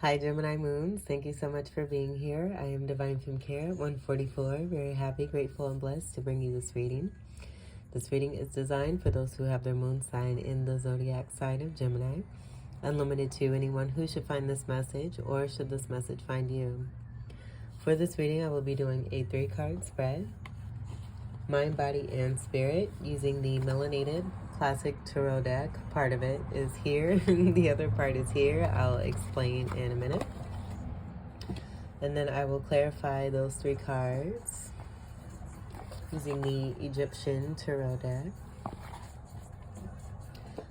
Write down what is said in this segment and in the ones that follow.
Hi Gemini Moons, thank you so much for being here. I am Divine Femme Care 144, very happy, grateful, and blessed to bring you this reading. This reading is designed for those who have their moon sign in the zodiac sign of Gemini, unlimited to anyone who should find this message or should this message find you. For this reading, I will be doing a 3-card spread, mind, body, and spirit, using the melanated classic tarot deck. Part of it is here, the other part is here. I'll explain in a minute. And then I will clarify those 3 cards using the Egyptian tarot deck.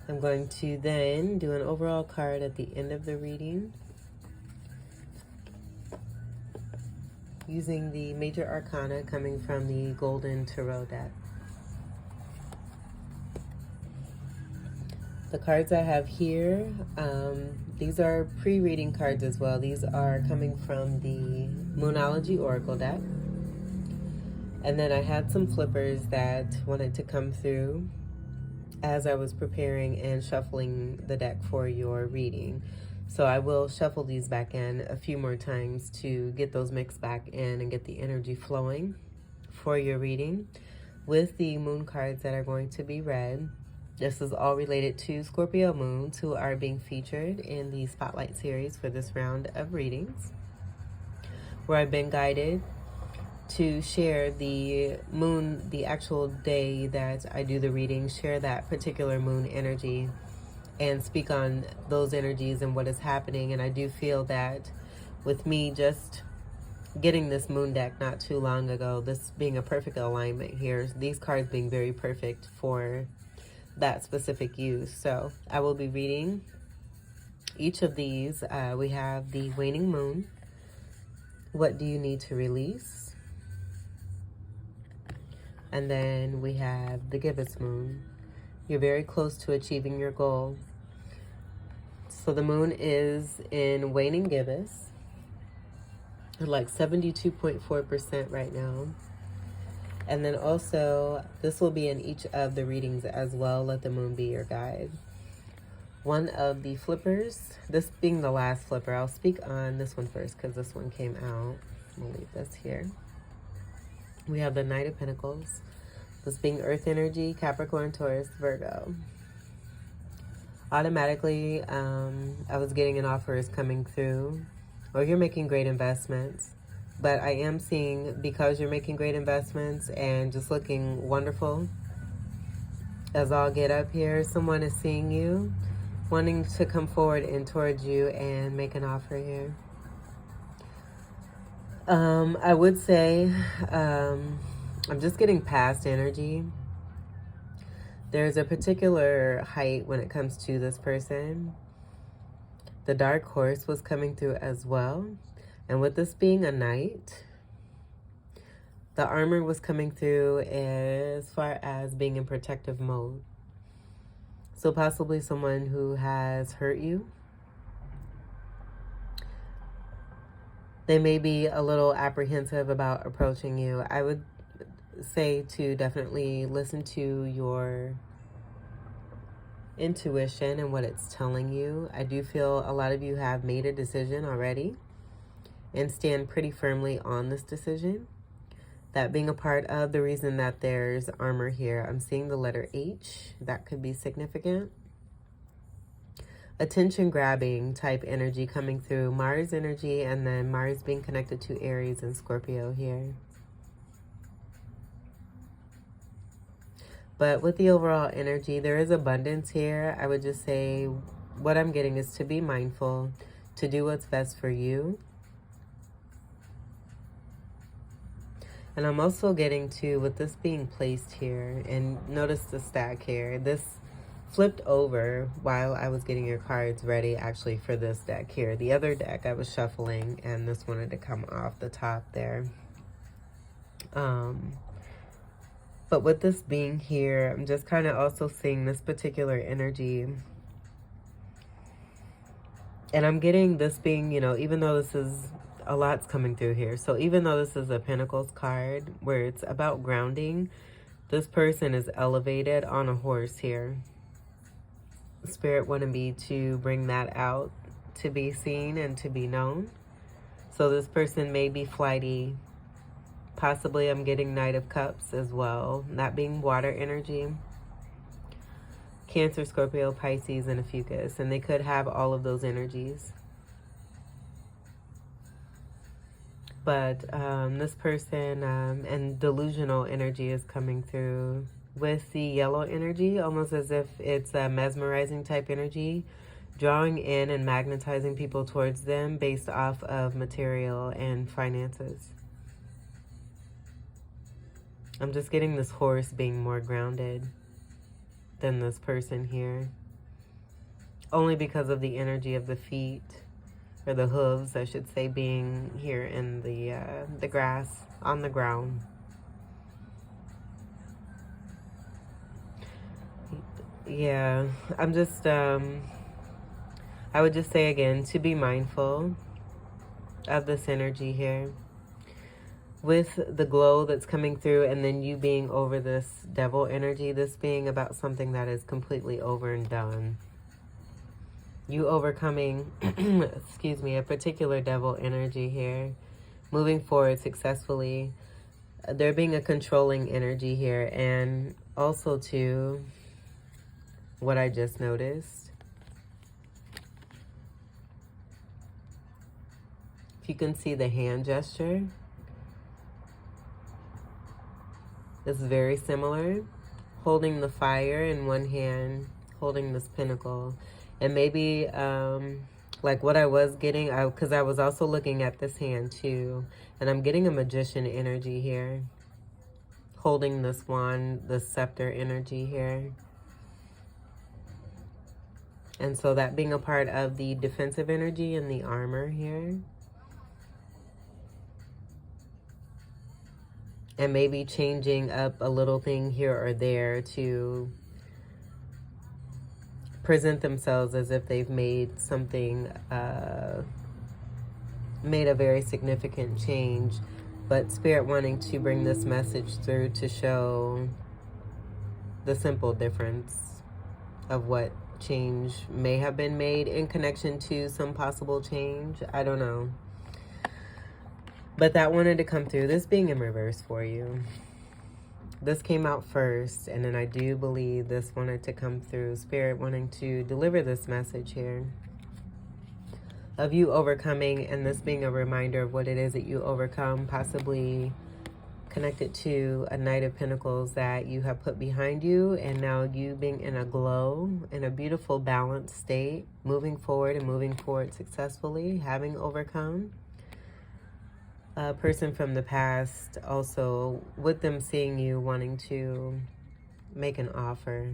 I'm going to then do an overall card at the end of the reading using the major arcana coming from the golden tarot deck. The cards I have here, these are pre-reading cards as well. These are coming from the Moonology Oracle deck. And then I had some flippers that wanted to come through as I was preparing and shuffling the deck for your reading. So I will shuffle these back in a few more times to get those mixed back in and get the energy flowing for your reading with the moon cards that are going to be read. This is all related to Scorpio moons who are being featured in the Spotlight series for this round of readings, where I've been guided to share the moon, the actual day that I do the reading, share that particular moon energy and speak on those energies and what is happening. And I do feel that with me just getting this moon deck not too long ago, this being a perfect alignment here, these cards being very perfect for that specific use. So I will be reading each of these. We have the waning moon. What do you need to release? And then we have the gibbous moon. You're very close to achieving your goal. So the moon is in waning gibbous, like 72.4% right now. And then also, this will be in each of the readings as well. Let the moon be your guide. One of the flippers, this being the last flipper, I'll speak on this one first because this one came out. We'll leave this here. We have the Knight of Pinnacles. This being Earth energy, Capricorn, Taurus, Virgo. Automatically, I was getting an offer is coming through, or you're making great investments. But I am seeing, because you're making great investments and just looking wonderful as all get up here, someone is seeing you, wanting to come forward and towards you and make an offer here. I would say, I'm just getting past energy. There's a particular height when it comes to this person. The dark horse was coming through as well. And with this being a knight, the armor was coming through as far as being in protective mode. So possibly someone who has hurt you. They may be a little apprehensive about approaching you. I would say to definitely listen to your intuition and what it's telling you. I do feel a lot of you have made a decision already and stand pretty firmly on this decision. That being a part of the reason that there's armor here. I'm seeing the letter H. That could be significant. Attention grabbing type energy coming through. Mars energy, and then Mars being connected to Aries and Scorpio here. But with the overall energy, there is abundance here. I would just say what I'm getting is to be mindful, to do what's best for you. And I'm also getting to, with this being placed here, and notice the stack here, this flipped over while I was getting your cards ready actually for this deck here. The other deck I was shuffling and this wanted to come off the top there. But with this being here, I'm just kind of also seeing this particular energy. And I'm getting this being, you know, even though this is a lot's coming through here. So even though this is a Pentacles card where it's about grounding, this person is elevated on a horse here. Spirit wanted me to bring that out to be seen and to be known. So this person may be flighty. Possibly I'm getting Knight of Cups as well, that being water energy. Cancer, Scorpio, Pisces, and a Fucus. And they could have all of those energies. But this person and delusional energy is coming through with the yellow energy, almost as if it's a mesmerizing type energy, drawing in and magnetizing people towards them based off of material and finances. I'm just getting this horse being more grounded than this person here. Only because of the energy of the feet, or the hooves, I should say, being here in the grass, on the ground. Yeah, I'm just, I would just say again, to be mindful of this energy here. With the glow that's coming through, and then you being over this devil energy, this being about something that is completely over and done. You overcoming, excuse me, a particular devil energy here, moving forward successfully. There being a controlling energy here, and also too, what I just noticed. If you can see the hand gesture, it's very similar. Holding the fire in one hand, holding this pinnacle. And maybe, like what I was getting, because I was also looking at this hand too. And I'm getting a magician energy here. Holding this wand, the scepter energy here. And so that being a part of the defensive energy and the armor here. And maybe changing up a little thing here or there to present themselves as if they've made something, made a very significant change, but Spirit wanting to bring this message through to show the simple difference of what change may have been made in connection to some possible change. I don't know. But that wanted to come through. This being in reverse for you. This came out first, and then I do believe this wanted to come through. Spirit wanting to deliver this message here of you overcoming, and this being a reminder of what it is that you overcome, possibly connected to a Knight of Pentacles that you have put behind you, and now you being in a glow, in a beautiful balanced state, moving forward and moving forward successfully, having overcome. A person from the past also, with them seeing you, wanting to make an offer.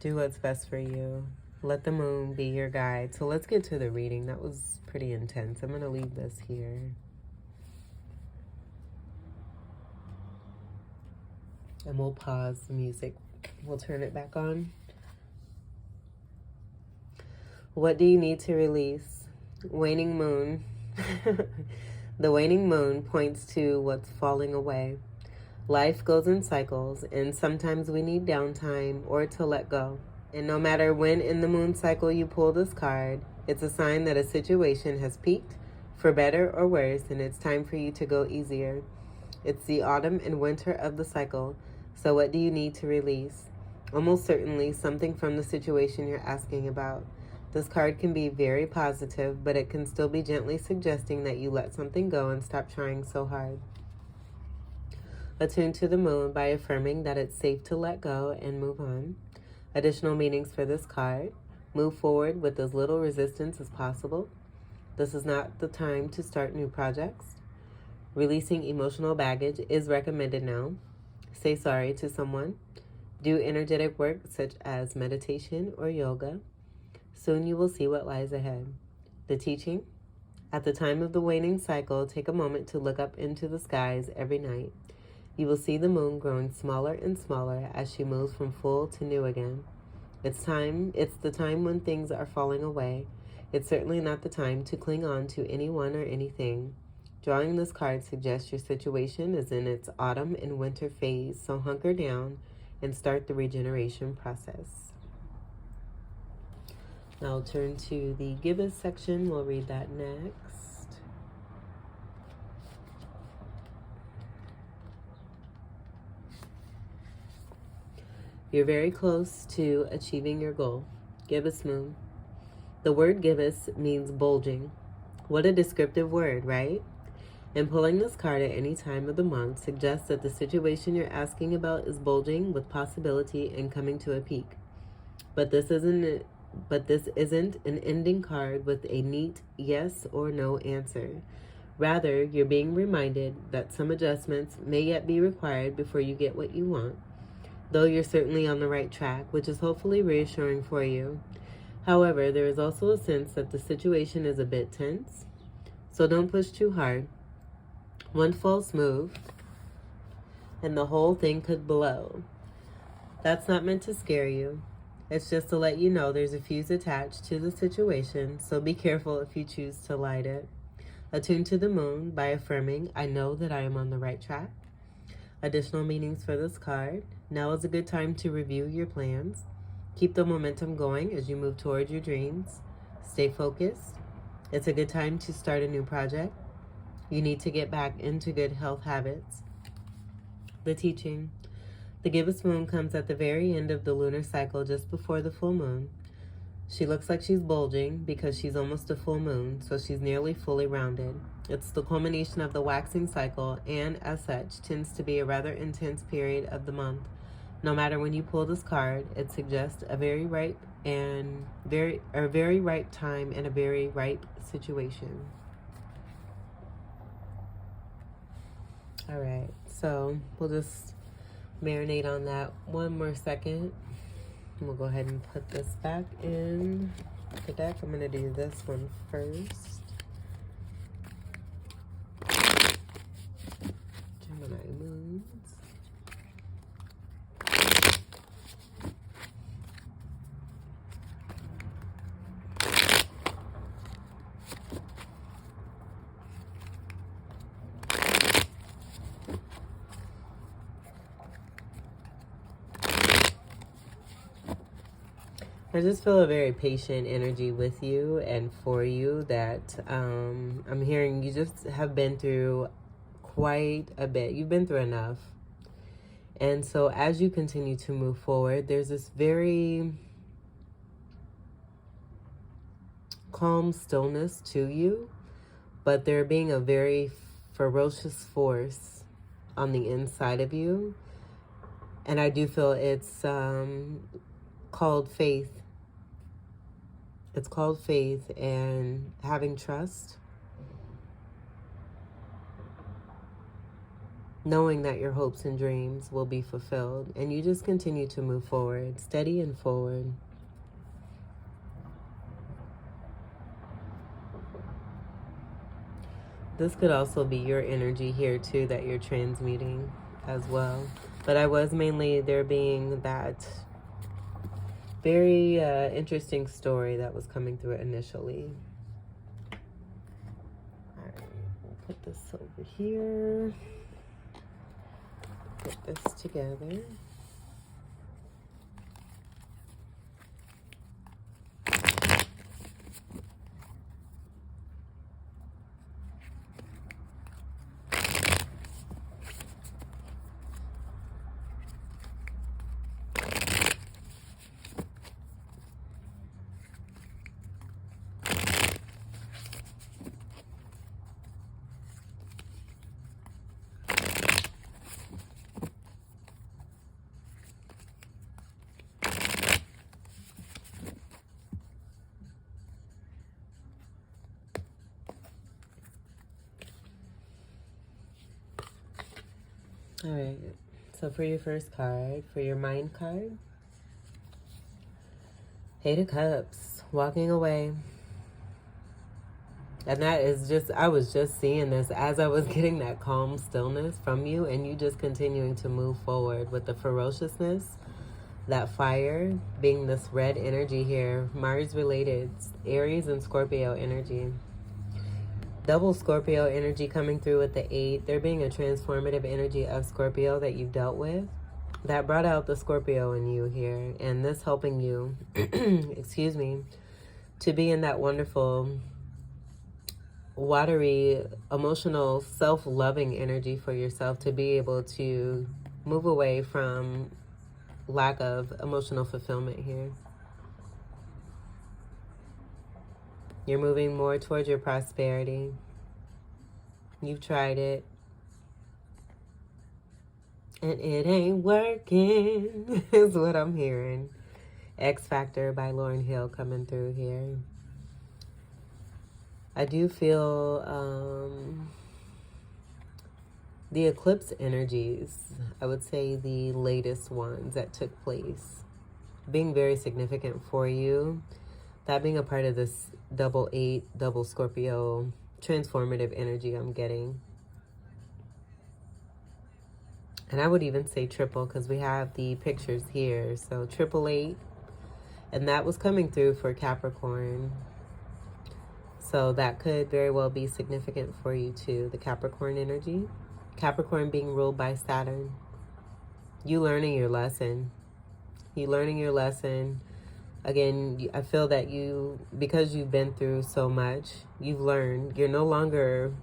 Do what's best for you. Let the moon be your guide. So let's get to the reading. That was pretty intense. I'm going to leave this here. And we'll pause the music. We'll turn it back on. What do you need to release? Waning moon. The waning moon points to what's falling away. Life goes in cycles, and sometimes we need downtime or to let go. And no matter when in the moon cycle you pull this card, it's a sign that a situation has peaked, for better or worse, and it's time for you to go easier. It's the autumn and winter of the cycle. So what do you need to release? Almost certainly something from the situation you're asking about. This card can be very positive, but it can still be gently suggesting that you let something go and stop trying so hard. Attune to the moon by affirming that it's safe to let go and move on. Additional meanings for this card. Move forward with as little resistance as possible. This is not the time to start new projects. Releasing emotional baggage is recommended now. Say sorry to someone. Do energetic work such as meditation or yoga. Soon you will see what lies ahead. The teaching. At the time of the waning cycle, take a moment to look up into the skies every night. You will see the moon growing smaller and smaller as she moves from full to new again. It's the time when things are falling away. It's certainly not the time to cling on to anyone or anything. Drawing this card suggests your situation is in its autumn and winter phase, so hunker down and start the regeneration process. I'll turn to the Give Us section. We'll read that next. You're very close to achieving your goal. Gibbous moon. The word gibbous means bulging. What a descriptive word, right? And pulling this card at any time of the month suggests that the situation you're asking about is bulging with possibility and coming to a peak. But this isn't an ending card with a neat yes or no answer. Rather, you're being reminded that some adjustments may yet be required before you get what you want, though you're certainly on the right track, which is hopefully reassuring for you. However, there is also a sense that the situation is a bit tense, so don't push too hard. One false move, and the whole thing could blow. That's not meant to scare you. It's just to let you know there's a fuse attached to the situation, so be careful if you choose to light it. Attune to the moon by affirming, I know that I am on the right track. Additional meanings for this card. Now is a good time to review your plans. Keep the momentum going as you move toward your dreams. Stay focused. It's a good time to start a new project. You need to get back into good health habits. The teaching. The gibbous moon comes at the very end of the lunar cycle just before the full moon. She looks like she's bulging because she's almost a full moon, so she's nearly fully rounded. It's the culmination of the waxing cycle and, as such, tends to be a rather intense period of the month. No matter when you pull this card, it suggests a very ripe time and a very ripe situation. All right, so we'll just marinate on that one more second. We'll go ahead and put this back in the deck. I'm going to do this one first. Gemini moons. I just feel a very patient energy with you and for you that I'm hearing you just have been through quite a bit. You've been through enough. And so as you continue to move forward, there's this very calm stillness to you, but there being a very ferocious force on the inside of you. And I do feel it's called faith. It's called faith and having trust. Knowing that your hopes and dreams will be fulfilled. And you just continue to move forward, steady and forward. This could also be your energy here too that you're transmuting as well. But I was mainly there being that very interesting story that was coming through it initially. All right, we'll put this over here. Put this together. All right, so for your first card, for your mind card, Eight of Cups, walking away. And that is just, I was just seeing this as I was getting that calm stillness from you and you just continuing to move forward with the ferociousness, that fire being this red energy here, Mars related, Aries and Scorpio energy. Double Scorpio energy coming through with the 8. There being a transformative energy of Scorpio that you've dealt with. That brought out the Scorpio in you here. And this helping you, excuse me, to be in that wonderful, watery, emotional, self-loving energy for yourself, to be able to move away from lack of emotional fulfillment here. You're moving more towards your prosperity. You've tried it, and it ain't working, is what I'm hearing. X Factor by Lauryn Hill coming through here. I do feel the eclipse energies, I would say the latest ones that took place, being very significant for you. That being a part of this double 8, double Scorpio transformative energy I'm getting. And I would even say triple, because we have the pictures here. So 888, and that was coming through for Capricorn. So that could very well be significant for you too, the Capricorn energy. Capricorn being ruled by Saturn. You learning your lesson. You learning your lesson. Again, I feel that because you've been through so much, you've learned. You're no longer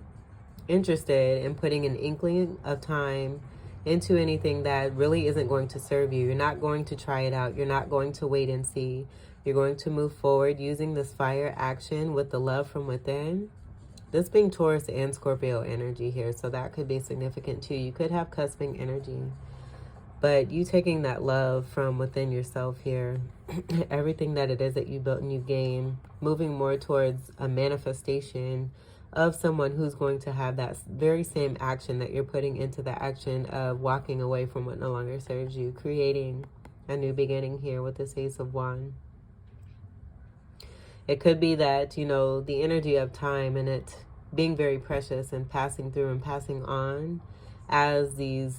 interested in putting an inkling of time into anything that really isn't going to serve you. You're not going to try it out. You're not going to wait and see. You're going to move forward using this fire action with the love from within. This being Taurus and Scorpio energy here, so that could be significant too. You could have cusping energy, but you taking that love from within yourself here, everything that it is that you built and you gained, moving more towards a manifestation of someone who's going to have that very same action that you're putting into the action of walking away from what no longer serves you, creating a new beginning here with this Ace of Wands. It could be that, the energy of time and it being very precious and passing through and passing on as these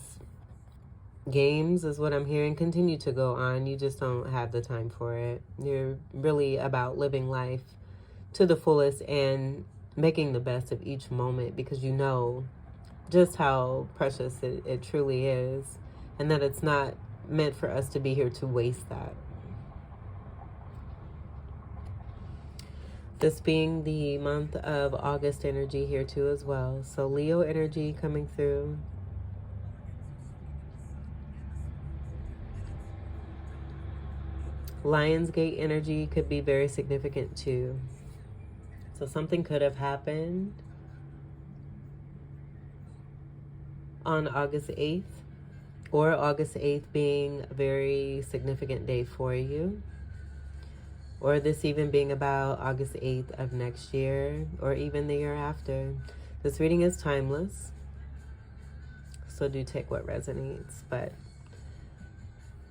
games, is what I'm hearing, continue to go on. You just don't have the time for it. You're really about living life to the fullest and making the best of each moment, because you know just how precious it truly is, and that it's not meant for us to be here to waste that. This being the month of August energy here too as well. So Leo energy coming through. Lionsgate energy could be very significant too. So something could have happened on August 8th, or August 8th being a very significant day for you. Or this even being about August 8th of next year, or even the year after. This reading is timeless, so do take what resonates. But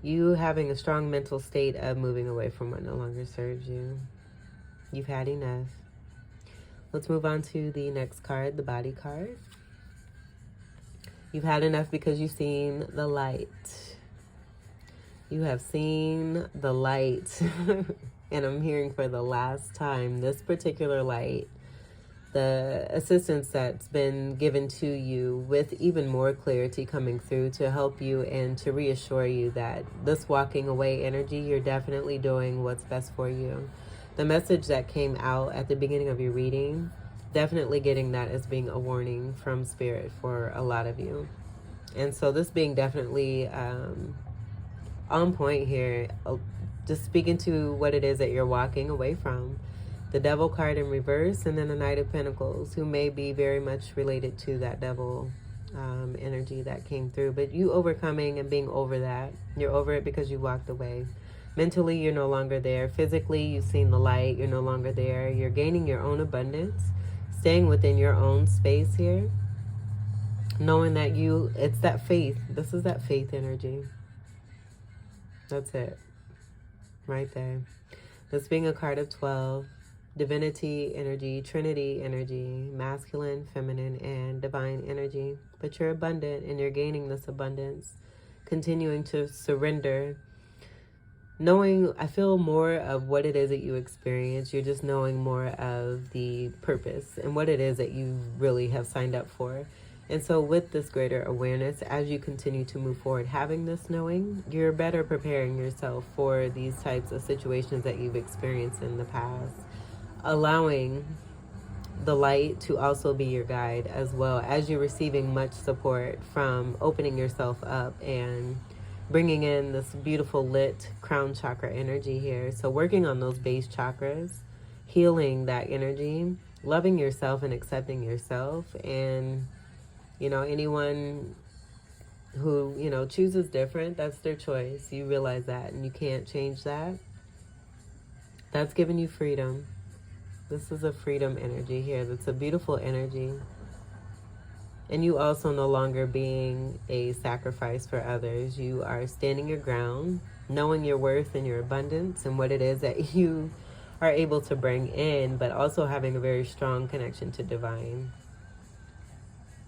you having a strong mental state of moving away from what no longer serves you. You've had enough. Let's move on to the next card, the body card. You've had enough because you've seen the light. You have seen the light. And I'm hearing for the last time, this particular light, the assistance that's been given to you with even more clarity coming through to help you and to reassure you that this walking away energy, you're definitely doing what's best for you. The message that came out at the beginning of your reading, definitely getting that as being a warning from Spirit for a lot of you. And so this being definitely on point here, just speaking to what it is that you're walking away from. The Devil card in reverse, and then the Knight of Pentacles, who may be very much related to that Devil energy that came through. But you overcoming and being over that. You're over it because you walked away. Mentally, you're no longer there. Physically, you've seen the light. You're no longer there. You're gaining your own abundance. Staying within your own space here. Knowing that it's that faith. This is that faith energy. That's it. Right there. This being a card of 12. Divinity energy, Trinity energy, masculine, feminine, and divine energy. But you're abundant and you're gaining this abundance. Continuing to surrender. Knowing, I feel more of what it is that you experience. You're just knowing more of the purpose and what it is that you really have signed up for. And so with this greater awareness, as you continue to move forward, having this knowing, you're better preparing yourself for these types of situations that you've experienced in the past, allowing the light to also be your guide, as well as you're receiving much support from opening yourself up and bringing in this beautiful lit crown chakra energy here. So working on those base chakras, healing that energy, loving yourself and accepting yourself. And you know, anyone who, you know, chooses different, that's their choice. You realize that, and you can't change that. That's giving you freedom. This is a freedom energy here. That's a beautiful energy. And you also no longer being a sacrifice for others. You are standing your ground, knowing your worth and your abundance and what it is that you are able to bring in, but also having a very strong connection to divine.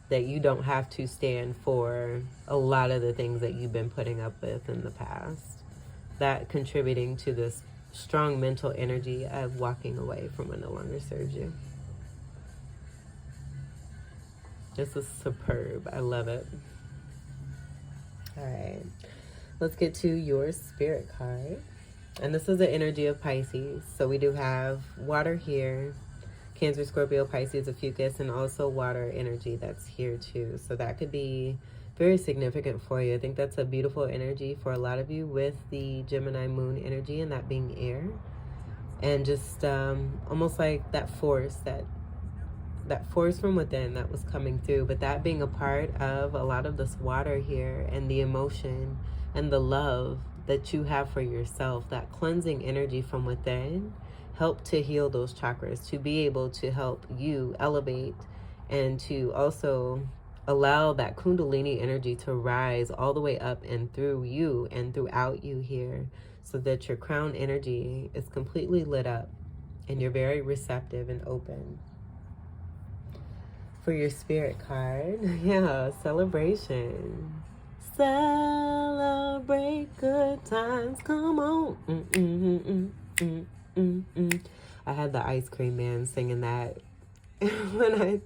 That you don't have to stand for a lot of the things that you've been putting up with in the past. That contributing to this strong mental energy of walking away from what no longer serves you. This is superb. I love it. All right. Let's get to your spirit card. And this is the energy of Pisces. So we do have water here. Cancer, Scorpio, Pisces, a Fucus, and also water energy that's here too. So that could be very significant for you. I think that's a beautiful energy for a lot of you with the Gemini moon energy and that being air. And just almost like that force, that force from within that was coming through. But that being a part of a lot of this water here and the emotion and the love that you have for yourself, that cleansing energy from within, help to heal those chakras, to be able to help you elevate and to also allow that kundalini energy to rise all the way up and through you and throughout you here, so that your crown energy is completely lit up and you're very receptive and open. For your spirit card, yeah, celebration. Celebrate good times, come on. I had the ice cream man singing that when I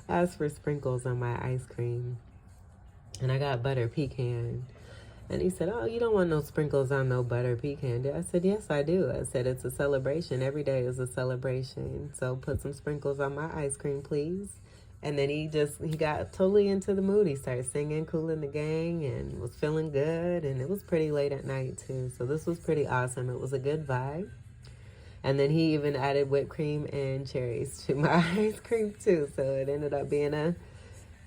asked for sprinkles on my ice cream. And I got butter pecan. And he said, oh, you don't want no sprinkles on no butter pecan. I said, yes, I do. I said, it's a celebration. Every day is a celebration. So put some sprinkles on my ice cream, please. And then he got totally into the mood. He started singing Kool and the Gang and was feeling good. And it was pretty late at night, too. So this was pretty awesome. It was a good vibe. And then he even added whipped cream and cherries to my ice cream, too. So it ended up being a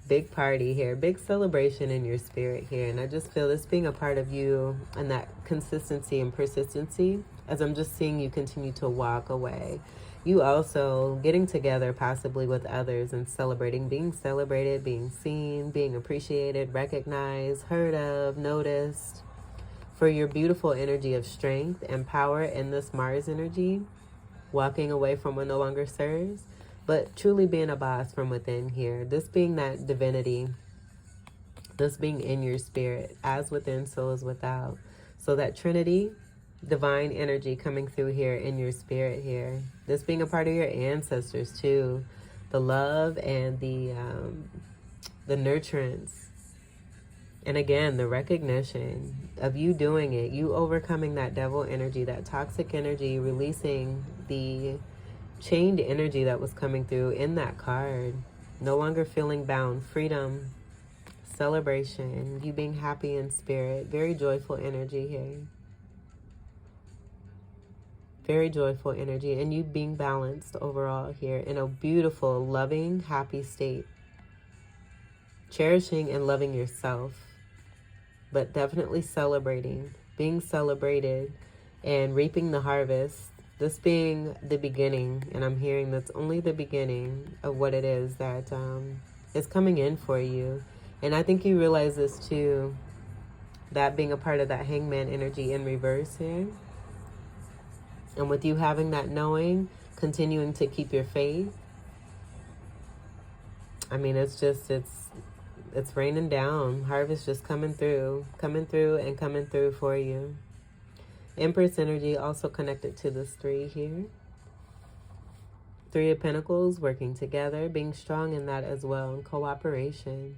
big party here, big celebration in your spirit here. And I just feel this being a part of you and that consistency and persistency, as I'm just seeing you continue to walk away. You also getting together possibly with others and celebrating, being celebrated, being seen, being appreciated, recognized, heard of, noticed, for your beautiful energy of strength and power in this Mars energy, walking away from what no longer serves, but truly being a boss from within here. This being that divinity, this being in your spirit, as within, so is without. So that Trinity, divine energy coming through here in your spirit here. This being a part of your ancestors too. The love and the nurturance. And again, the recognition of you doing it, you overcoming that devil energy, that toxic energy, releasing the chained energy that was coming through in that card. No longer feeling bound, freedom, celebration, you being happy in spirit. Very joyful energy here. Very joyful energy, and you being balanced overall here in a beautiful, loving, happy state. Cherishing and loving yourself, but definitely celebrating, being celebrated, and reaping the harvest. This being the beginning, and I'm hearing that's only the beginning of what it is that is coming in for you. And I think you realize this too, that being a part of that hangman energy in reverse here. And with you having that knowing, continuing to keep your faith. I mean, it's raining down. Harvest just coming through for you. Empress energy also connected to this 3 here. Three of Pentacles, working together, being strong in that as well, and cooperation.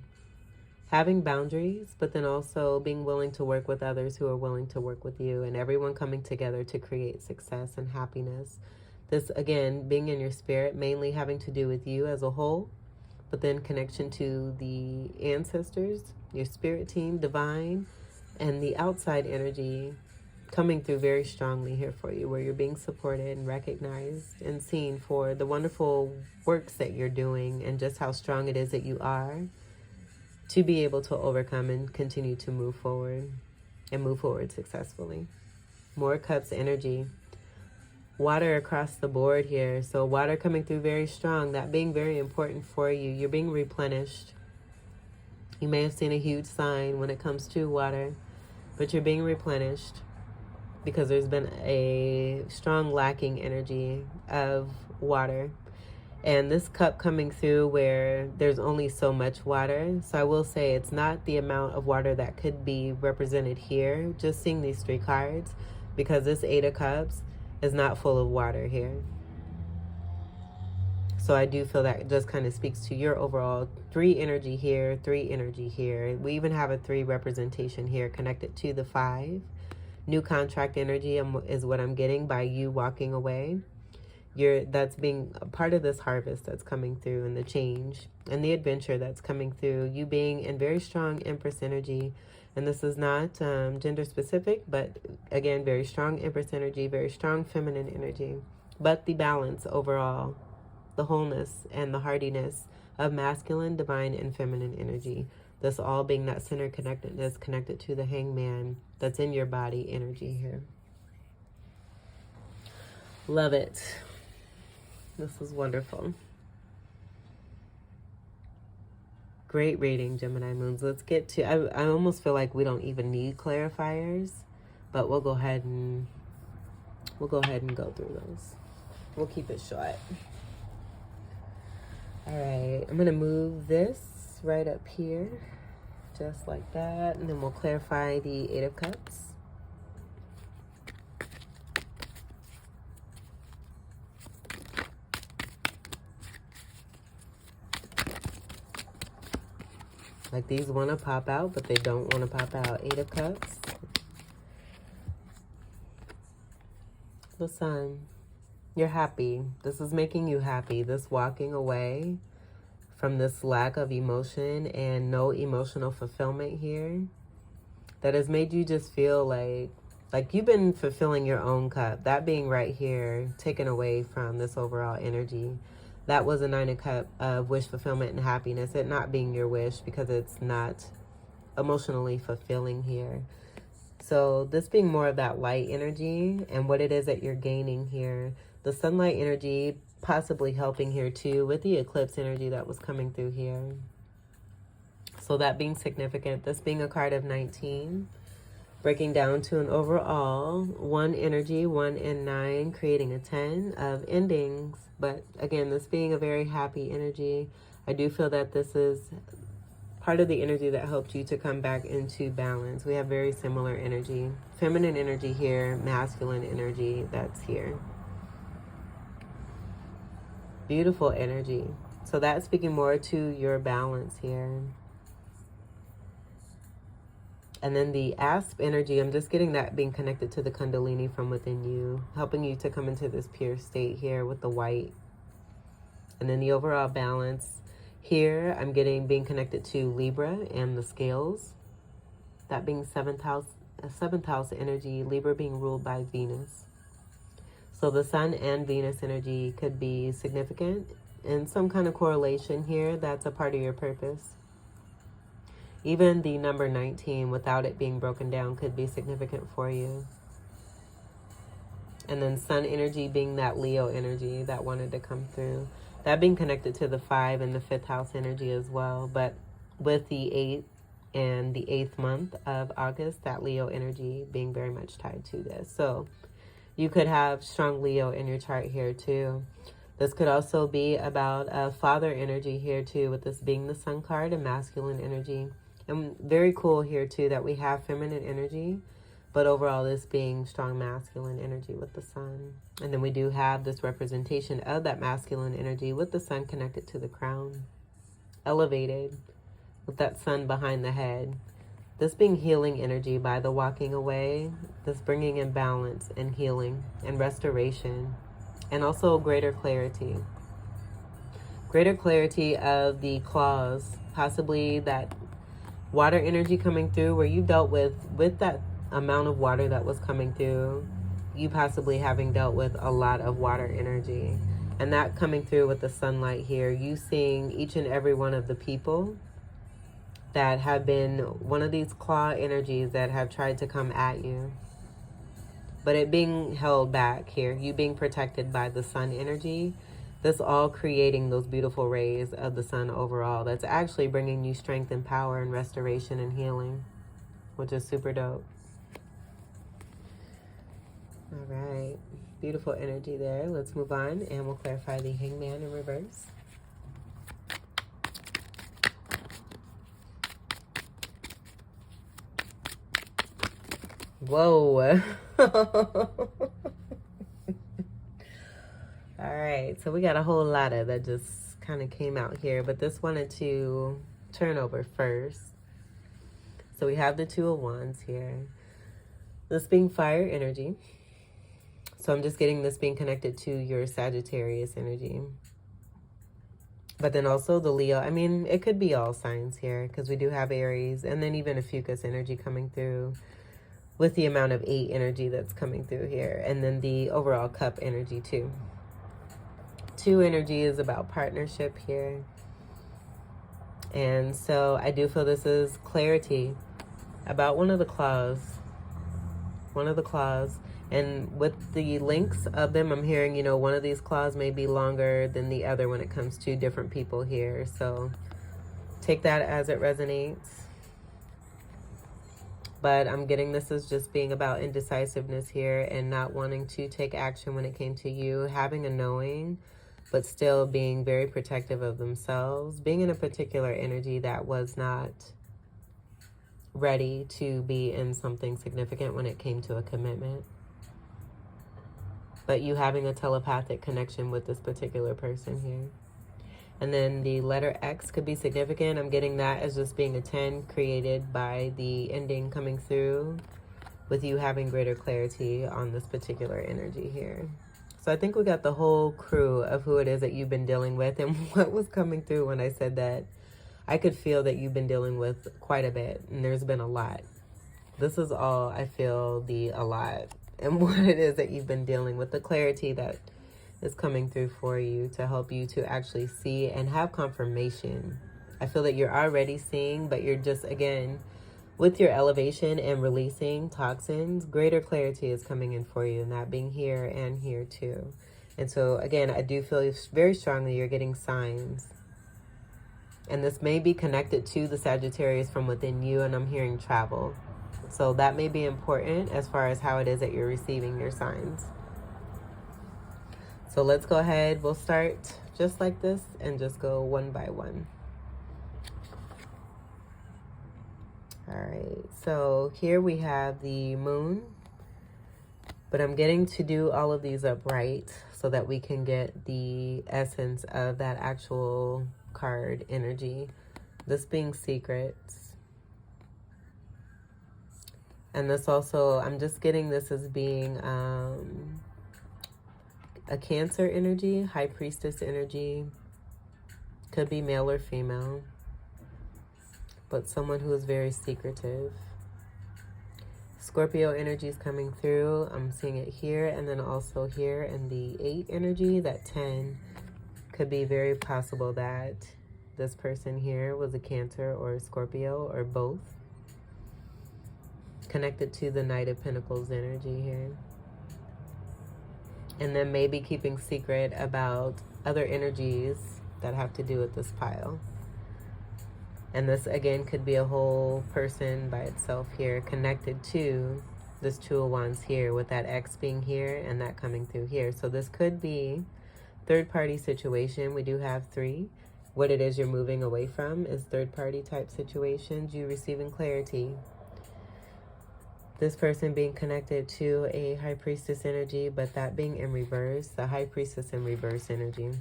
Having boundaries, but then also being willing to work with others who are willing to work with you, and everyone coming together to create success and happiness. This, again, being in your spirit, mainly having to do with you as a whole, but then connection to the ancestors, your spirit team, divine, and the outside energy coming through very strongly here for you, where you're being supported and recognized and seen for the wonderful works that you're doing and just how strong it is that you are to be able to overcome and continue to move forward and move forward successfully. More Cups energy. Water across the board here. So water coming through very strong, that being very important for you. You're being replenished. You may have seen a huge sign when it comes to water, but you're being replenished because there's been a strong lacking energy of water. And this cup coming through where there's only so much water. So I will say it's not the amount of water that could be represented here, just seeing these three cards, because this Eight of Cups is not full of water here. So I do feel that just kind of speaks to your overall three energy here, three energy here. We even have a three representation here connected to the five. New contract energy is what I'm getting by you walking away. That's being a part of this harvest that's coming through, and the change and the adventure that's coming through. You being in very strong Empress energy, and this is not gender specific, but again, very strong Empress energy, very strong feminine energy, but the balance overall, the wholeness and the hardiness of masculine, divine, and feminine energy. This all being that center connectedness connected to the Hangman that's in your body energy here. Love it. This is wonderful. Great reading, Gemini moons. Let's get to, I almost feel like we don't even need clarifiers, but we'll go ahead and go through those. We'll keep it short. All right, I'm gonna move this right up here, just like that, and then we'll clarify the Eight of Cups. Like these want to pop out, but they don't want to pop out. Eight of Cups. The Sun. You're happy. This is making you happy. This walking away from this lack of emotion and no emotional fulfillment here, that has made you just feel like you've been fulfilling your own cup. That being right here, taken away from this overall energy. That was a Nine of Cups of wish fulfillment and happiness. It not being your wish because it's not emotionally fulfilling here. So this being more of that light energy and what it is that you're gaining here. The sunlight energy possibly helping here too with the eclipse energy that was coming through here. So that being significant. This being a card of 19. Breaking down to an overall 1 energy, 1 and 9, creating a 10 of endings. But again, this being a very happy energy, I do feel that this is part of the energy that helped you to come back into balance. We have very similar energy. Feminine energy here, masculine energy that's here. Beautiful energy. So that's speaking more to your balance here. And then the asp energy, I'm just getting that being connected to the kundalini from within you, helping you to come into this pure state here with the white. And then the overall balance here, I'm getting being connected to Libra and the scales. That being seventh house energy, Libra being ruled by Venus. So the Sun and Venus energy could be significant in some kind of correlation here. That's a part of your purpose. Even the number 19, without it being broken down, could be significant for you. And then Sun energy being that Leo energy that wanted to come through. That being connected to the 5 and the 5th house energy as well. But with the 8th and the 8th month of August, that Leo energy being very much tied to this. So you could have strong Leo in your chart here too. This could also be about father energy here too, with this being the Sun card and masculine energy. And very cool here too that we have feminine energy But overall, this being strong masculine energy with the sun. And then we do have this representation of that masculine energy with the sun connected to the crown. Elevated with that sun behind the head. This being healing energy by the walking away. This bringing in balance and healing and restoration. And also greater clarity. Greater clarity of the claws. Possibly that water energy coming through where you dealt with that amount of water that was coming through, you possibly having dealt with a lot of water energy, and that coming through with the sunlight here, you seeing each and every one of the people that have been one of these claw energies that have tried to come at you, but it being held back here, you being protected by the sun energy. This all creating those beautiful rays of the sun overall, that's actually bringing you strength and power and restoration and healing, which is super dope. All right, beautiful energy there. Let's move on and we'll clarify the Hangman in reverse. Whoa. All right, so we got a whole lot of that just kind of came out here, but this wanted to turn over first. So we have the Two of Wands here. This being fire energy. So I'm just getting this being connected to your Sagittarius energy. But then also the Leo. I mean, it could be all signs here because we do have Aries and then even a Fucus energy coming through with the amount of 8 energy that's coming through here. And then the overall cup energy too. 2 energy is about partnership here. And so I do feel this is clarity about one of the claws. One of the claws. And with the links of them, I'm hearing, you know, one of these claws may be longer than the other when it comes to different people here. So take that as it resonates. But I'm getting this as just being about indecisiveness here and not wanting to take action when it came to you, having a knowing, but still being very protective of themselves, being in a particular energy that was not ready to be in something significant when it came to a commitment. But you having a telepathic connection with this particular person here. And then the letter X could be significant. I'm getting that as just being a 10 created by the ending coming through with you having greater clarity on this particular energy here. So I think we got the whole crew of who it is that you've been dealing with and what was coming through when I said that. I could feel that you've been dealing with quite a bit and there's been a lot. This is all I feel a lot and what it is that you've been dealing with, the clarity that is coming through for you to help you to actually see and have confirmation. I feel that you're already seeing, but you're just, again, with your elevation and releasing toxins, greater clarity is coming in for you, and that being here and here too. And so, again, I do feel very strongly you're getting signs. And this may be connected to the Sagittarius from within you, and I'm hearing travel. So that may be important as far as how it is that you're receiving your signs. So let's go ahead. We'll start just like this and just go one by one. All right. So here we have the moon. But I'm getting to do all of these upright so that we can get the essence of that actual card energy. This being secrets. And this also, I'm just getting this as being a Cancer energy, High Priestess energy. Could be male or female. But someone who is very secretive. Scorpio energy is coming through. I'm seeing it here and then also here. And the 8 energy, that 10, could be very possible that this person here was a Cancer or a Scorpio or both. Connected to the Knight of Pinnacles energy here. And then maybe keeping secret about other energies that have to do with this pile. And this, again, could be a whole person by itself here connected to this Two of Wands here with that X being here and that coming through here. So this could be third-party situation. We do have 3. What it is you're moving away from is third-party type situations. You receiving clarity. This person being connected to a high priestess energy, but that being in reverse, the high priestess in reverse energy.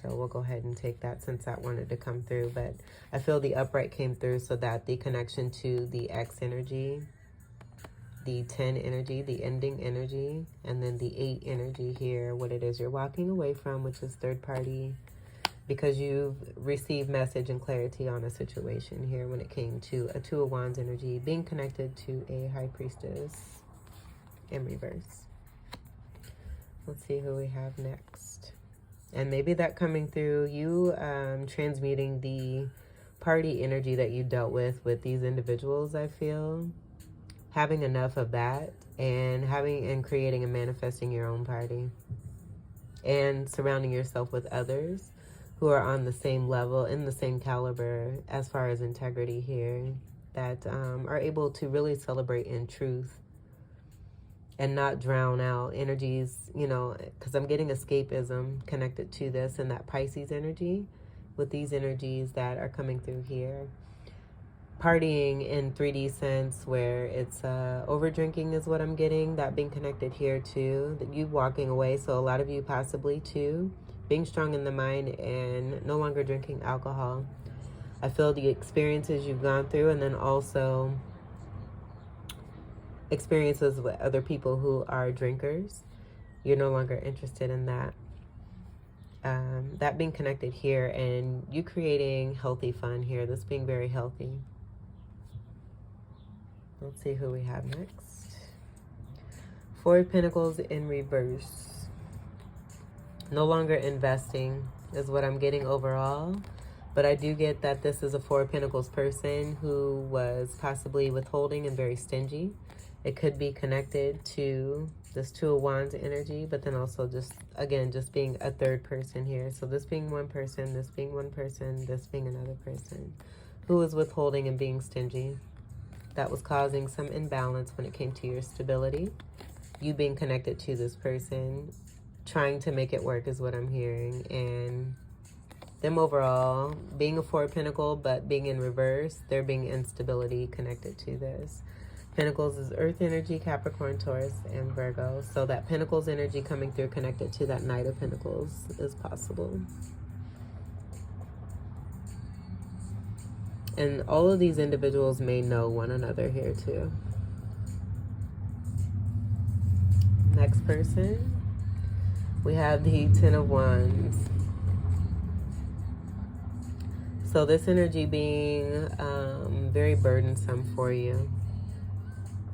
So we'll go ahead and take that since that wanted to come through. But I feel the upright came through, so that the connection to the X energy, the 10 energy, the ending energy, and then the 8 energy here, what it is you're walking away from, which is third party, because you've received message and clarity on a situation here when it came to a 2 of Wands energy being connected to a high priestess in reverse. Let's see who we have next. And maybe that coming through, you transmuting the party energy that you dealt with these individuals, I feel. Having enough of that and creating and manifesting your own party. And surrounding yourself with others who are on the same level, in the same caliber as far as integrity here, that are able to really celebrate in truth and not drown out energies, you know, because I'm getting escapism connected to this and that Pisces energy with these energies that are coming through here. Partying in 3D sense where it's over drinking is what I'm getting, that being connected here too, that you walking away, so a lot of you possibly too, being strong in the mind and no longer drinking alcohol. I feel the experiences you've gone through, and then also experiences with other people who are drinkers. You're no longer interested in that. That being connected here, and you creating healthy fun here. This being very healthy. Let's see who we have next. 4 of Pentacles in reverse. No longer investing is what I'm getting overall. But I do get that this is a 4 of Pentacles person who was possibly withholding and very stingy. It could be connected to this 2 of Wands energy, but then also just, again, just being a third person here. So this being one person, this being one person, this being another person who was withholding and being stingy. That was causing some imbalance when it came to your stability. You being connected to this person, trying to make it work is what I'm hearing. And them overall being a 4 of Pentacles, but being in reverse, there being instability connected to this. Pentacles is Earth energy, Capricorn, Taurus, and Virgo. So that Pentacles energy coming through connected to that Knight of Pentacles is possible. And all of these individuals may know one another here too. Next person, we have the 10 of Wands. So this energy being very burdensome for you.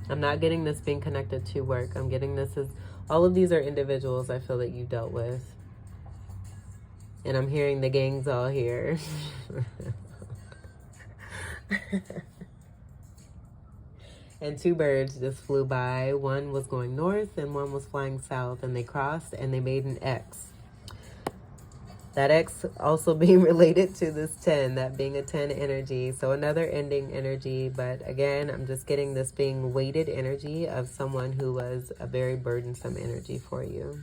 I'm not getting this being connected to work. I'm getting this as, all of these are individuals I feel that you dealt with. And I'm hearing the gang's all here. And 2 birds just flew by. One was going north and one was flying south, and they crossed and they made an X. That X also being related to this 10, that being a 10 energy. So another ending energy, but again, I'm just getting this being weighted energy of someone who was a very burdensome energy for you,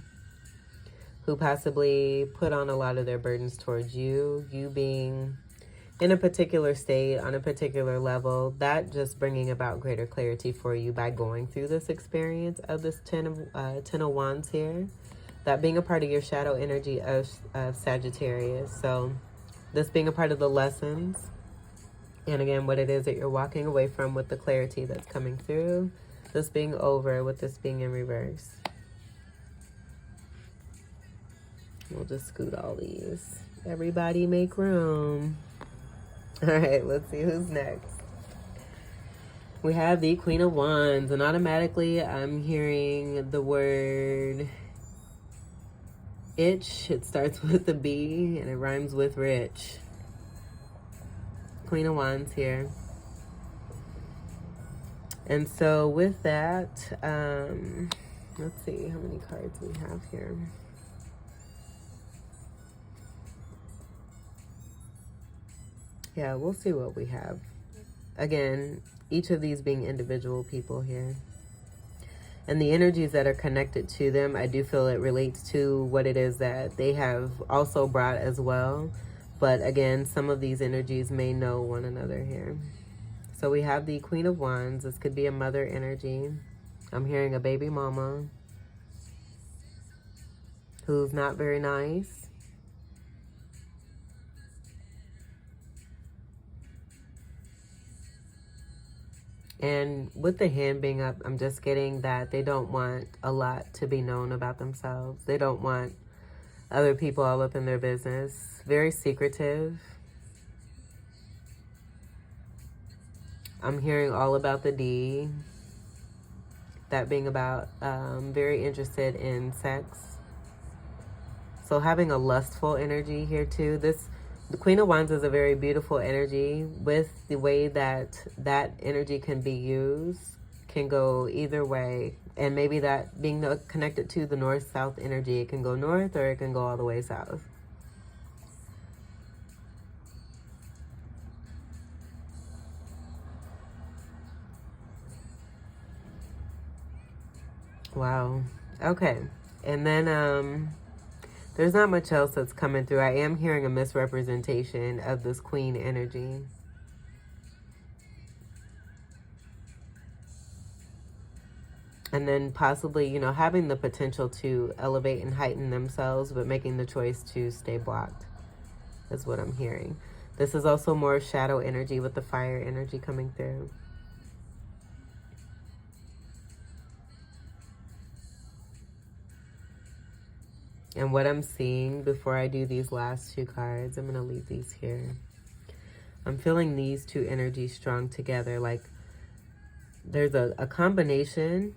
who possibly put on a lot of their burdens towards you, you being in a particular state, on a particular level, that just bringing about greater clarity for you by going through this experience of this 10 of Wands here. That being a part of your shadow energy of Sagittarius. So this being a part of the lessons. And again, what it is that you're walking away from with the clarity that's coming through. This being over with this being in reverse. We'll just scoot all these. Everybody make room. All right, let's see who's next. We have the Queen of Wands, and automatically I'm hearing the word itch. It starts with a B and it rhymes with rich. Queen of Wands here. And so with that, let's see how many cards we have here. Yeah, we'll see what we have. Again, each of these being individual people here. And the energies that are connected to them, I do feel it relates to what it is that they have also brought as well. But again, some of these energies may know one another here. So we have the Queen of Wands. This could be a mother energy. I'm hearing a baby mama who's not very nice. And with the hand being up, I'm just getting that they don't want a lot to be known about themselves. They don't want other people all up in their business. Very secretive. I'm hearing all about the D. That being about very interested in sex. So having a lustful energy here too. The Queen of Wands is a very beautiful energy. With the way that that energy can be used, can go either way. And maybe that being connected to the north-south energy, it can go north or it can go all the way south. Wow. Okay. And then there's not much else that's coming through. I am hearing a misrepresentation of this queen energy. And then possibly, you know, having the potential to elevate and heighten themselves, but making the choice to stay blocked is what I'm hearing. This is also more shadow energy with the fire energy coming through. And what I'm seeing before I do these last two cards, I'm going to leave these here. I'm feeling these two energies strong together. Like there's a combination,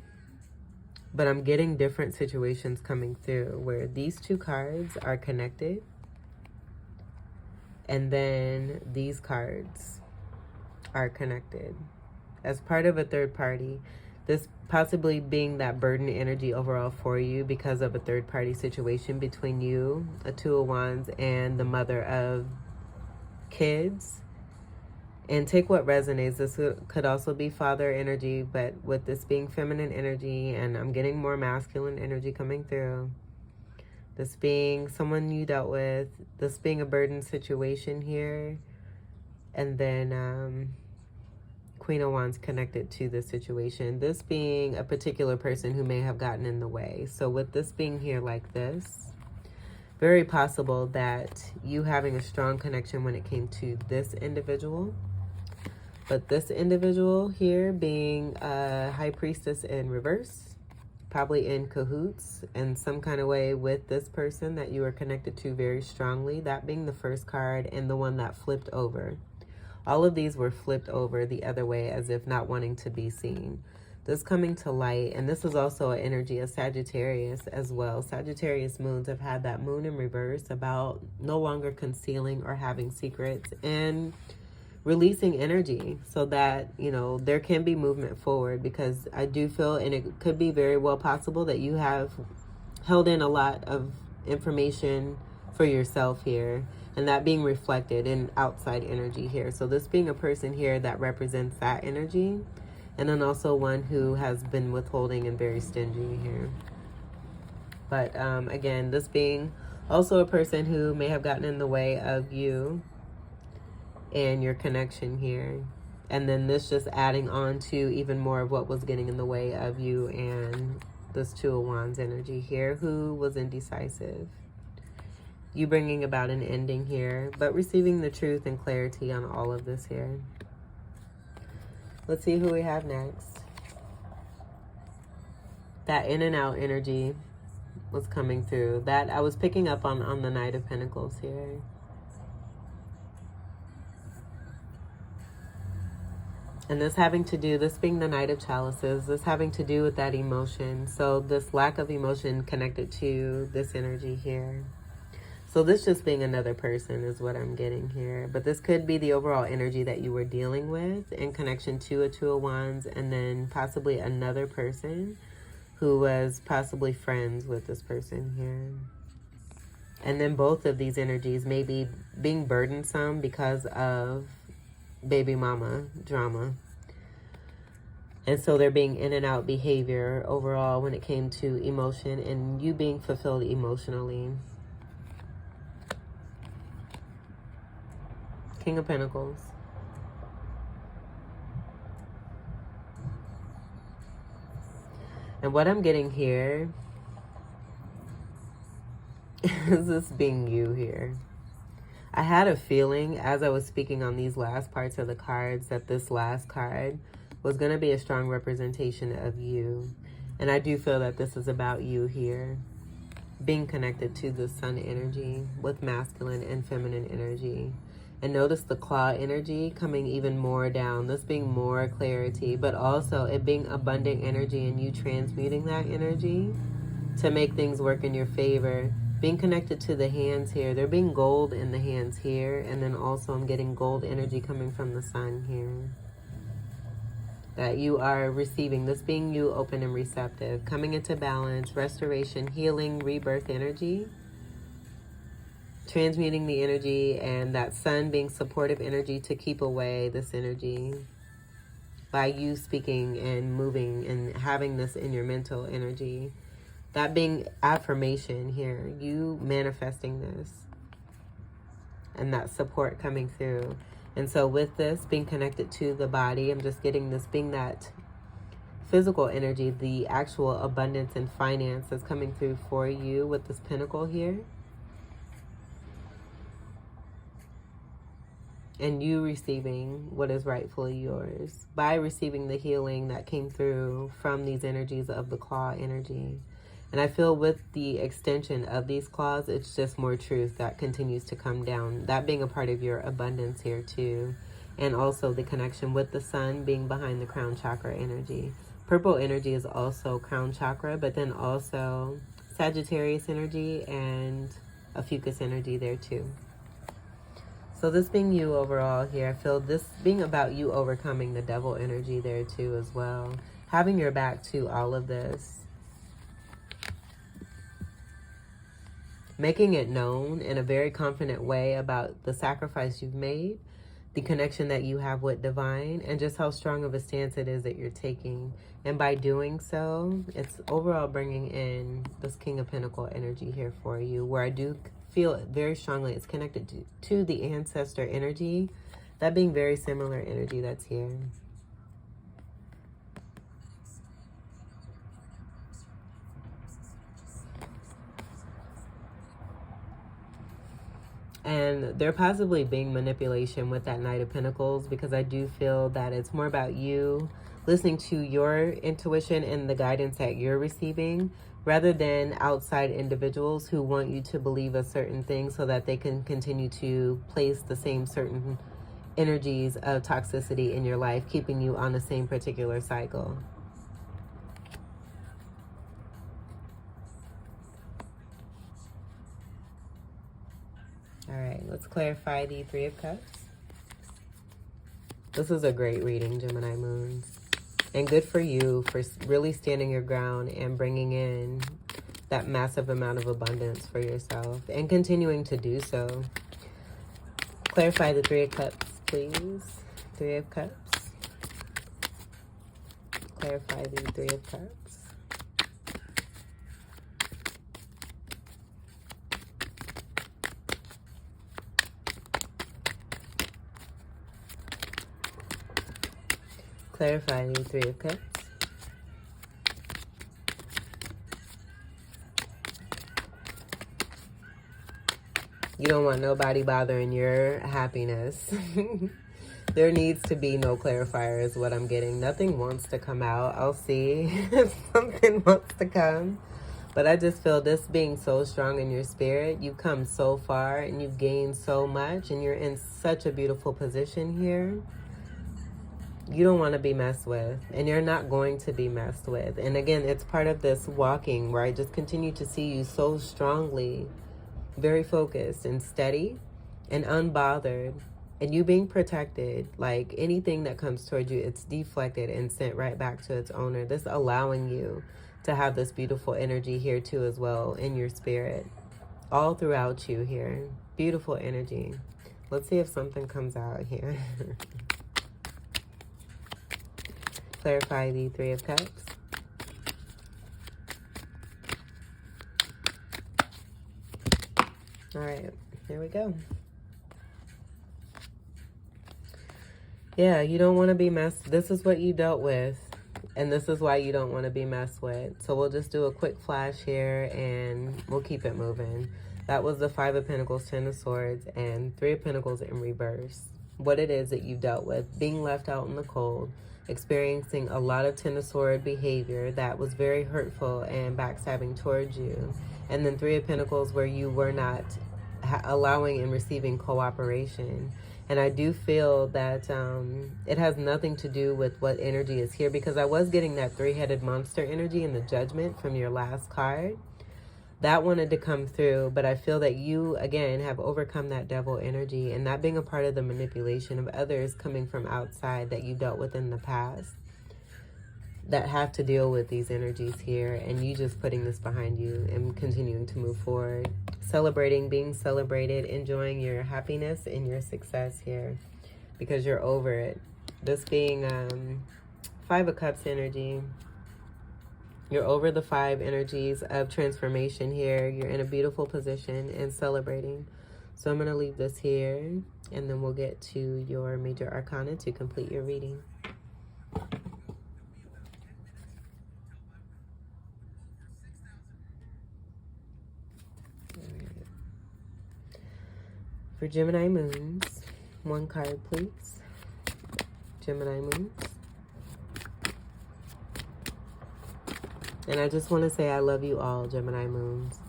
but I'm getting different situations coming through where these two cards are connected. And then these cards are connected as part of a third party. This possibly being that burden energy overall for you because of a third party situation between you, a Two of Wands, and the mother of kids. And take what resonates. This could also be father energy, but with this being feminine energy, and I'm getting more masculine energy coming through. This being someone you dealt with, this being a burden situation here, and then Queen of Wands connected to this situation. This being a particular person who may have gotten in the way. So with this being here like this, very possible that you having a strong connection when it came to this individual. But this individual here being a high priestess in reverse, probably in cahoots in some kind of way with this person that you are connected to very strongly. That being the first card and the one that flipped over. All of these were flipped over the other way as if not wanting to be seen. This coming to light, and this is also an energy of Sagittarius as well. Sagittarius moons have had that moon in reverse about no longer concealing or having secrets and releasing energy so that, you know, there can be movement forward, because I do feel, and it could be very well possible that you have held in a lot of information for yourself here, and that being reflected in outside energy here. So this being a person here that represents that energy, and then also one who has been withholding and very stingy here. But again, this being also a person who may have gotten in the way of you and your connection here. And then this just adding on to even more of what was getting in the way of you and this Two of Wands energy here, who was indecisive. You bringing about an ending here, but receiving the truth and clarity on all of this here. Let's see who we have next. That in and out energy was coming through. That I was picking up on the Knight of Pentacles here. And this having to do, this being the Knight of Chalices, this having to do with that emotion. So this lack of emotion connected to this energy here. So this just being another person is what I'm getting here. But this could be the overall energy that you were dealing with in connection to a Two of Wands, and then possibly another person who was possibly friends with this person here. And then both of these energies may be being burdensome because of baby mama drama. And so they're being in and out behavior overall when it came to emotion and you being fulfilled emotionally. King of Pentacles. And what I'm getting here is this being you here. I had a feeling as I was speaking on these last parts of the cards that this last card was going to be a strong representation of you. And I do feel that this is about you here. Being connected to the sun energy with masculine and feminine energy. And notice the claw energy coming even more down. This being more clarity, but also it being abundant energy and you transmuting that energy to make things work in your favor. Being connected to the hands here. There being gold in the hands here. And then also I'm getting gold energy coming from the sun here. That you are receiving. This being you, open and receptive. Coming into balance, restoration, healing, rebirth energy. Transmuting the energy, and that sun being supportive energy to keep away this energy. By you speaking and moving and having this in your mental energy. That being affirmation here. You manifesting this. And that support coming through. And so with this being connected to the body, I'm just getting this being that physical energy, the actual abundance and finance that's coming through for you with this pinnacle here. And you receiving what is rightfully yours by receiving the healing that came through from these energies of the claw energy. And I feel with the extension of these claws, it's just more truth that continues to come down. That being a part of your abundance here too. And also the connection with the sun being behind the crown chakra energy. Purple energy is also crown chakra, but then also Sagittarius energy and a fucus energy there too. So this being you overall here, I feel this being about you overcoming the devil energy there too as well. Having your back to all of this. Making it known in a very confident way about the sacrifice you've made, the connection that you have with divine, and just how strong of a stance it is that you're taking. And by doing so, it's overall bringing in this King of Pentacle energy here for you, where I do feel it very strongly. It's connected to the ancestor energy, that being very similar energy that's here. And there possibly being manipulation with that Knight of Pentacles, because I do feel that it's more about you listening to your intuition and the guidance that you're receiving, rather than outside individuals who want you to believe a certain thing so that they can continue to place the same certain energies of toxicity in your life, keeping you on the same particular cycle. All right, let's clarify the Three of Cups. This is a great reading, Gemini Moons. And good for you for really standing your ground and bringing in that massive amount of abundance for yourself and continuing to do so. Clarify the Three of Cups, please. Three of Cups. Clarify the Three of Cups. Clarify the Three of Cups. You don't want nobody bothering your happiness. There needs to be no clarifier is what I'm getting. Nothing wants to come out. I'll see if something wants to come. But I just feel this being so strong in your spirit. You've come so far and you've gained so much. And you're in such a beautiful position here. You don't want to be messed with, and you're not going to be messed with. And again, it's part of this walking where I just continue to see you so strongly, very focused and steady and unbothered, and you being protected. Like anything that comes towards you, it's deflected and sent right back to its owner. This allowing you to have this beautiful energy here too as well in your spirit, all throughout you here. Beautiful energy. Let's see if something comes out here. Clarify the Three of Cups. All right, here we go. Yeah, you don't want to be messed. This is what you dealt with. And this is why you don't want to be messed with. So we'll just do a quick flash here and we'll keep it moving. That was the 5 of Pentacles, 10 of Swords, and 3 of Pentacles in reverse. What it is that you've dealt with, being left out in the cold, experiencing a lot of 10 of Swords behavior that was very hurtful and backstabbing towards you. And then 3 of Pentacles where you were not allowing and receiving cooperation. And I do feel that it has nothing to do with what energy is here, because I was getting that 3-headed monster energy in the Judgment from your last card. That wanted to come through, but I feel that you, again, have overcome that devil energy, and that being a part of the manipulation of others coming from outside that you dealt with in the past that have to deal with these energies here, and you just putting this behind you and continuing to move forward. Celebrating, being celebrated, enjoying your happiness and your success here because you're over it. This being 5 of Cups energy. You're over the 5 energies of transformation here. You're in a beautiful position and celebrating. So I'm going to leave this here, and then we'll get to your major arcana to complete your reading. For Gemini moons, 1 card, please. Gemini moons. And I just want to say I love you all, Gemini moons.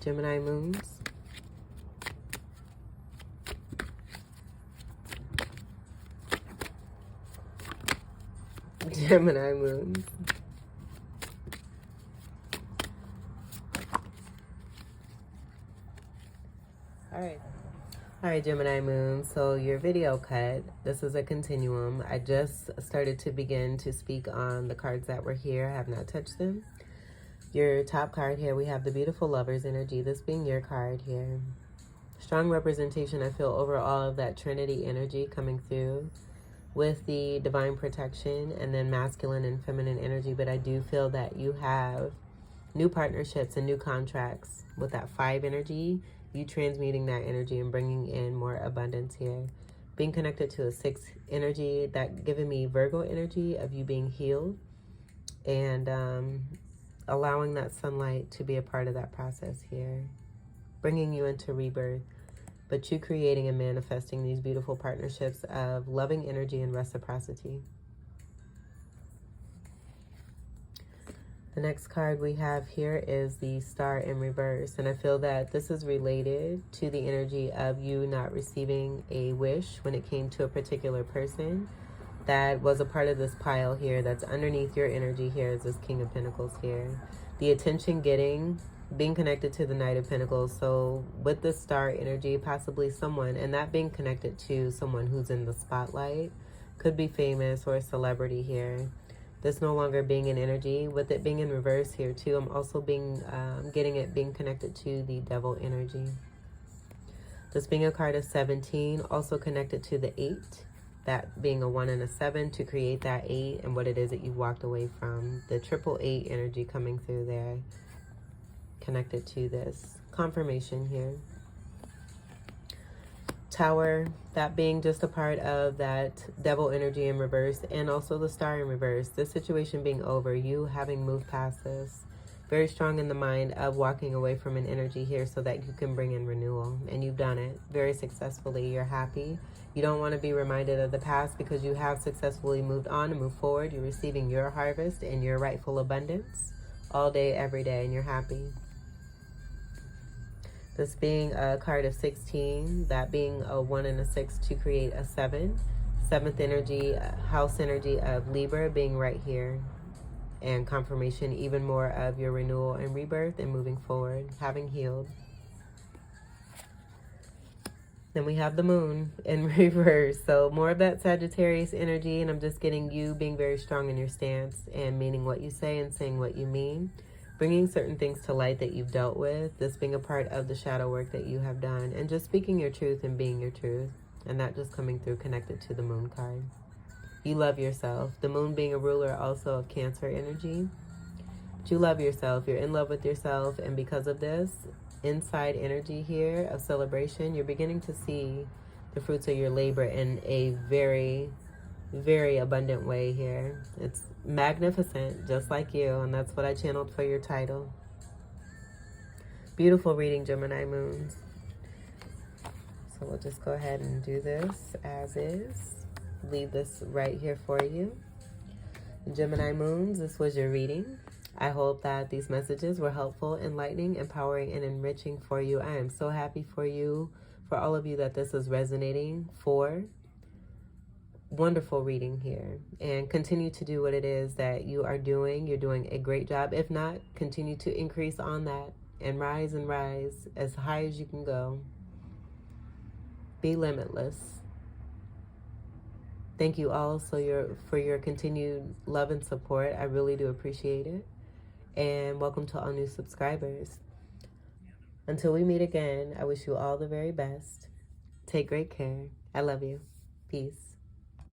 Gemini moons. Gemini moons. All right, Gemini moon. So your video cut, this is a continuum. I just started to begin to speak on the cards that were here. I have not touched them. Your top card here, we have the beautiful Lover's energy, this being your card here. Strong representation, I feel, over all of that Trinity energy coming through with the divine protection and then masculine and feminine energy. But I do feel that you have new partnerships and new contracts with that 5 energy. You transmuting that energy and bringing in more abundance here. Being connected to a 6 energy, that giving me Virgo energy of you being healed and allowing that sunlight to be a part of that process here. Bringing you into rebirth, but you creating and manifesting these beautiful partnerships of loving energy and reciprocity. The next card we have here is the Star in reverse. And I feel that this is related to the energy of you not receiving a wish when it came to a particular person that was a part of this pile here that's underneath your energy here is this King of Pentacles here. The attention getting, being connected to the Knight of Pentacles. So with the Star energy, possibly someone, and that being connected to someone who's in the spotlight, could be famous or a celebrity here. This no longer being an energy, with it being in reverse here too. I'm also getting it being connected to the Devil energy. This being a card of 17, also connected to the 8, that being a 1 and a 7 to create that 8 and what it is that you walked away from. The 888 energy coming through there, connected to this confirmation here. Tower, that being just a part of that Devil energy in reverse, and also the Star in reverse. This situation being over, you having moved past this. Very strong in the mind of walking away from an energy here so that you can bring in renewal. And you've done it very successfully. You're happy. You don't want to be reminded of the past because you have successfully moved on and moved forward. You're receiving your harvest and your rightful abundance all day, every day, and you're happy. This being a card of 16, that being a 1 and a 6 to create a 7. 7th energy, house energy of Libra being right here. And confirmation even more of your renewal and rebirth and moving forward, having healed. Then we have the Moon in reverse. So more of that Sagittarius energy, and I'm just getting you being very strong in your stance and meaning what you say and saying what you mean. Bringing certain things to light that you've dealt with, this being a part of the shadow work that you have done, and just speaking your truth and being your truth, and that just coming through connected to the Moon card. You love yourself. The Moon being a ruler also of Cancer energy. But you love yourself. You're in love with yourself, and because of this inside energy here of celebration, you're beginning to see the fruits of your labor in a very, very abundant way here. It's magnificent, just like you, and that's what I channeled for your title. Beautiful reading, Gemini moons. So we'll just go ahead and do this as is. Leave this right here for you. Gemini moons, this was your reading. I hope that these messages were helpful, enlightening, empowering, and enriching for you. I am so happy for you, for all of you, that this is resonating for. Wonderful reading here. And continue to do what it is that you are doing. You're doing a great job. If not, continue to increase on that and rise as high as you can go. Be limitless. Thank you all for your continued love and support. I really do appreciate it. And welcome to all new subscribers. Until we meet again, I wish you all the very best. Take great care. I love you. Peace.